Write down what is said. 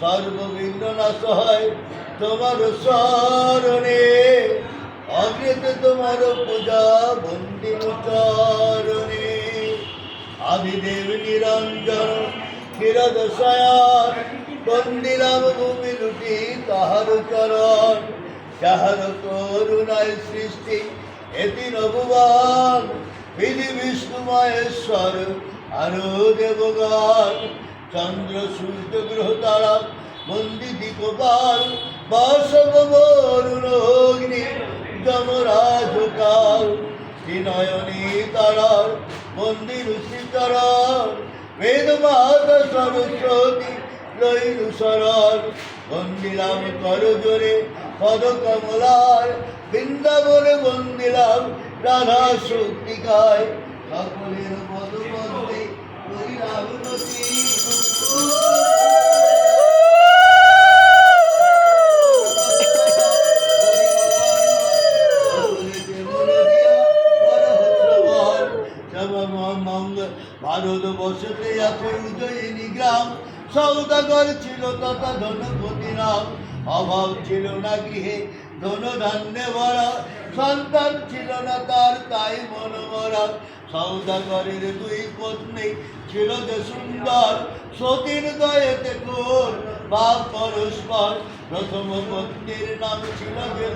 সর্ববিঘ্ন নাশ হয় তোমার শরণে। অগ্রেতে তোমার পূজা বন্দির চরণে। আদিদেব নিরঞ্জন ক্ষীরদ শয়ন, বন্দিলাম ভূমি লুটি তাহার চরণ। যাহার করুণায় সৃষ্টি এতি নভুবন, বিধি বিষ্ণু মহেশ্বর আরো দেবগণ। চন্দ্র সূর্য গ্রহ তারা বন্দিতি গোপাল, বাসব বরুণ অগ্নি যমরাজ কাল। ত্রিনয়নী তারার মন্দির শ্রীচরণ, বেদ মাতা সরস্বতী লইলু শরণ। বন্দিলাম কর জোরে পদ কমলার, বৃন্দাবনে বন্দিলাম রাধা শক্তিকায়। সকলের পদ পদ্মে করিলাম নতি। ভারতবর্ষতে আছে উজ্জয়িনী গ্রাম, সৌদাগর ছিল তথা ধনপতি নাম। অভাব ছিল না গৃহে ধন ধান্যে ভরা, সন্তান ছিল না তার তাই মনোমরা। সৌদাগরের দুই পত্নী ছিল যে সুন্দর, সতীর দয়েতে কোর বা পরস্পর। প্রথম পত্নীর নাম ছিল যে